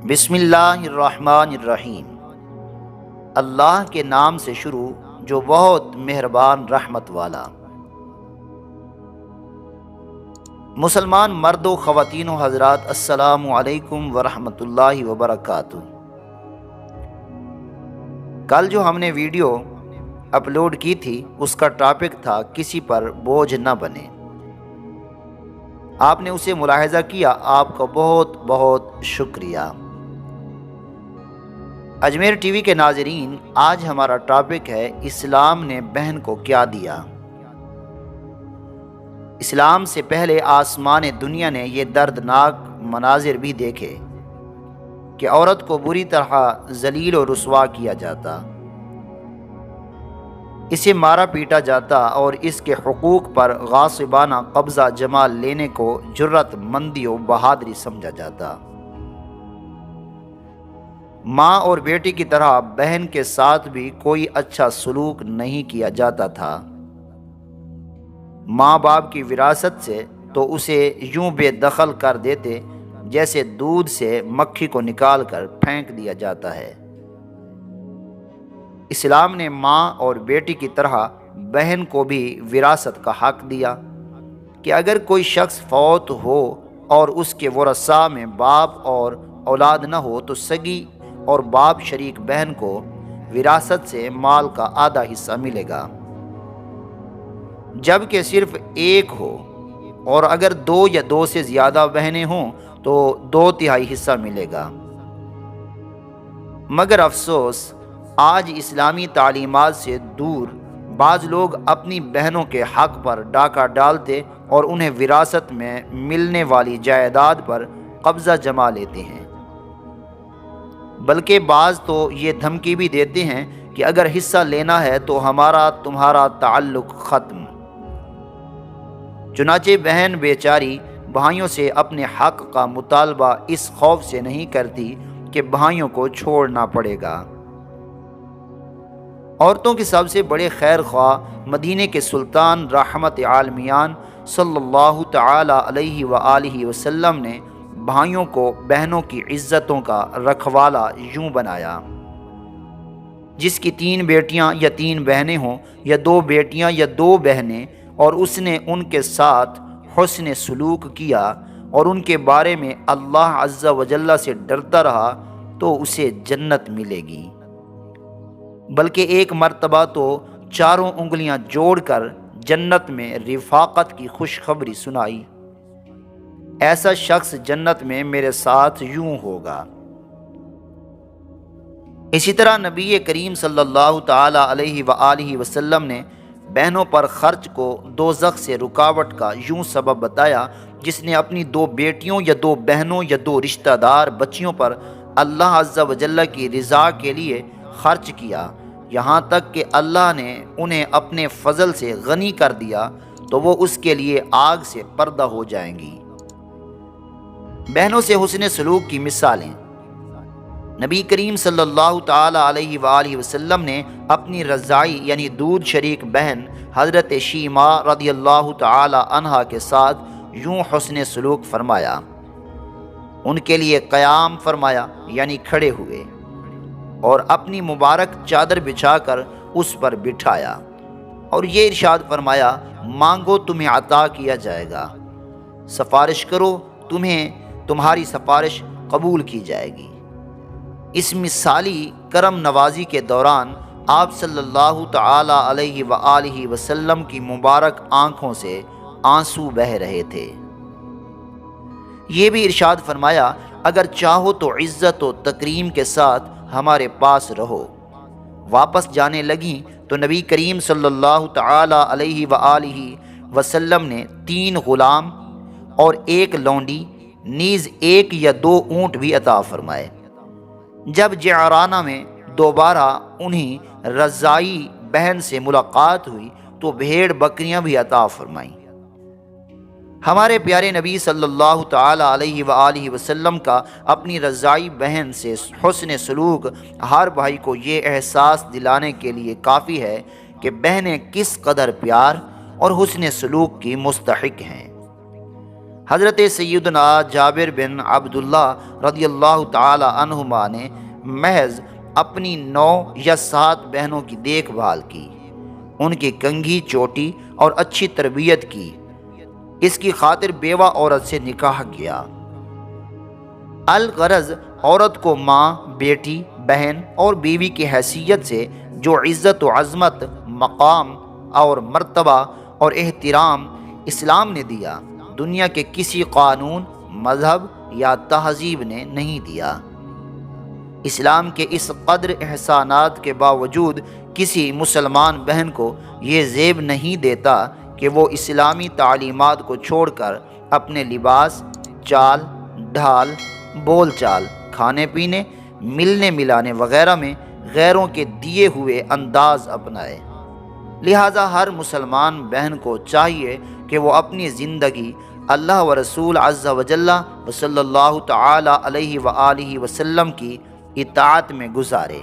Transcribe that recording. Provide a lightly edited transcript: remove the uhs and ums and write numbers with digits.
بسم اللہ الرحمن الرحیم۔ اللہ کے نام سے شروع جو بہت مہربان رحمت والا۔ مسلمان مرد و خواتین و حضرات، السلام علیکم ورحمۃ اللہ وبرکاتہ۔ کل جو ہم نے ویڈیو اپلوڈ کی تھی اس کا ٹاپک تھا کسی پر بوجھ نہ بنے۔ آپ نے اسے ملاحظہ کیا، آپ کا بہت بہت شکریہ۔ اجمیر ٹی وی کے ناظرین، آج ہمارا ٹاپک ہے اسلام نے بہن کو کیا دیا۔ اسلام سے پہلے آسمان دنیا نے یہ دردناک مناظر بھی دیکھے کہ عورت کو بری طرح ذلیل و رسوا کیا جاتا، اسے مارا پیٹا جاتا اور اس کے حقوق پر غاصبانہ قبضہ جما لینے کو جرت مندی و بہادری سمجھا جاتا۔ ماں اور بیٹی کی طرح بہن کے ساتھ بھی کوئی اچھا سلوک نہیں کیا جاتا تھا۔ ماں باپ کی وراثت سے تو اسے یوں بے دخل کر دیتے جیسے دودھ سے مکھی کو نکال کر پھینک دیا جاتا ہے۔ اسلام نے ماں اور بیٹی کی طرح بہن کو بھی وراثت کا حق دیا کہ اگر کوئی شخص فوت ہو اور اس کے ورثاء میں باپ اور اولاد نہ ہو تو سگی اور باپ شریک بہن کو وراثت سے مال کا آدھا حصہ ملے گا، جبکہ صرف ایک ہو، اور اگر دو یا دو سے زیادہ بہنیں ہوں تو 2/3 حصہ ملے گا۔ مگر افسوس، آج اسلامی تعلیمات سے دور بعض لوگ اپنی بہنوں کے حق پر ڈاکہ ڈالتے اور انہیں وراثت میں ملنے والی جائیداد پر قبضہ جما لیتے ہیں، بلکہ بعض تو یہ دھمکی بھی دیتے ہیں کہ اگر حصہ لینا ہے تو ہمارا تمہارا تعلق ختم۔ چنانچہ بہن بیچاری بھائیوں سے اپنے حق کا مطالبہ اس خوف سے نہیں کرتی کہ بھائیوں کو چھوڑنا پڑے گا۔ عورتوں کے سب سے بڑے خیر خواہ مدینے کے سلطان رحمت عالمیان صلی اللہ تعالی علیہ وآلہ وسلم نے بھائیوں کو بہنوں کی عزتوں کا رکھوالا یوں بنایا: جس کی 3 بیٹیاں یا 3 بہنیں ہوں یا 2 بیٹیاں یا 2 بہنیں اور اس نے ان کے ساتھ حسن سلوک کیا اور ان کے بارے میں اللہ عز و جل سے ڈرتا رہا تو اسے جنت ملے گی، بلکہ ایک مرتبہ تو 4 انگلیاں جوڑ کر جنت میں رفاقت کی خوشخبری سنائی: ایسا شخص جنت میں میرے ساتھ یوں ہوگا۔ اسی طرح نبی کریم صلی اللہ تعالی علیہ وآلہ وسلم نے بہنوں پر خرچ کو دوزخ سے رکاوٹ کا یوں سبب بتایا: جس نے اپنی 2 بیٹیوں یا 2 بہنوں یا 2 رشتہ دار بچیوں پر اللہ عز و جل کی رضا کے لیے خرچ کیا، یہاں تک کہ اللہ نے انہیں اپنے فضل سے غنی کر دیا، تو وہ اس کے لیے آگ سے پردہ ہو جائیں گی۔ بہنوں سے حسن سلوک کی مثالیں: نبی کریم صلی اللہ تعالی علیہ وآلہ وسلم نے اپنی رضاعی یعنی دودھ شریک بہن حضرت شیماء رضی اللہ تعالی عنہا کے ساتھ یوں حسن سلوک فرمایا، ان کے لیے قیام فرمایا یعنی کھڑے ہوئے، اور اپنی مبارک چادر بچھا کر اس پر بٹھایا اور یہ ارشاد فرمایا: مانگو تمہیں عطا کیا جائے گا، سفارش کرو تمہاری سفارش قبول کی جائے گی۔ اس مثالی کرم نوازی کے دوران آپ صلی اللہ تعالی علیہ وآلہ وسلم کی مبارک آنکھوں سے آنسو بہہ رہے تھے۔ یہ بھی ارشاد فرمایا: اگر چاہو تو عزت و تکریم کے ساتھ ہمارے پاس رہو۔ واپس جانے لگیں تو نبی کریم صلی اللہ تعالی علیہ وآلہ وسلم نے 3 غلام اور 1 لونڈی نیز 1 یا 2 اونٹ بھی عطا فرمائے۔ جب جعرانہ میں دوبارہ انہیں رضاعی بہن سے ملاقات ہوئی تو بھیڑ بکریاں بھی عطا فرمائیں۔ ہمارے پیارے نبی صلی اللہ تعالی علیہ وآلہ وسلم کا اپنی رضاعی بہن سے حسن سلوک ہر بھائی کو یہ احساس دلانے کے لیے کافی ہے کہ بہنیں کس قدر پیار اور حسن سلوک کی مستحق ہیں۔ حضرت سیدنا جابر بن عبداللہ رضی اللہ تعالی عنہما نے محض اپنی 9 یا 7 بہنوں کی دیکھ بھال کی، ان کی کنگھی چوٹی اور اچھی تربیت کی، اس کی خاطر بیوہ عورت سے نکاح کیا۔ الغرض عورت کو ماں، بیٹی، بہن اور بیوی کی حیثیت سے جو عزت و عظمت، مقام اور مرتبہ اور احترام اسلام نے دیا، دنیا کے کسی قانون، مذہب یا تہذیب نے نہیں دیا۔ اسلام کے اس قدر احسانات کے باوجود کسی مسلمان بہن کو یہ زیب نہیں دیتا کہ وہ اسلامی تعلیمات کو چھوڑ کر اپنے لباس، چال ڈھال، بول چال، کھانے پینے، ملنے ملانے وغیرہ میں غیروں کے دیے ہوئے انداز اپنائے۔ لہٰذا ہر مسلمان بہن کو چاہیے کہ وہ اپنی زندگی اللہ و رسول عز و جل صلی اللہ تعالی علیہ وآلہ وسلم کی اطاعت میں گزارے۔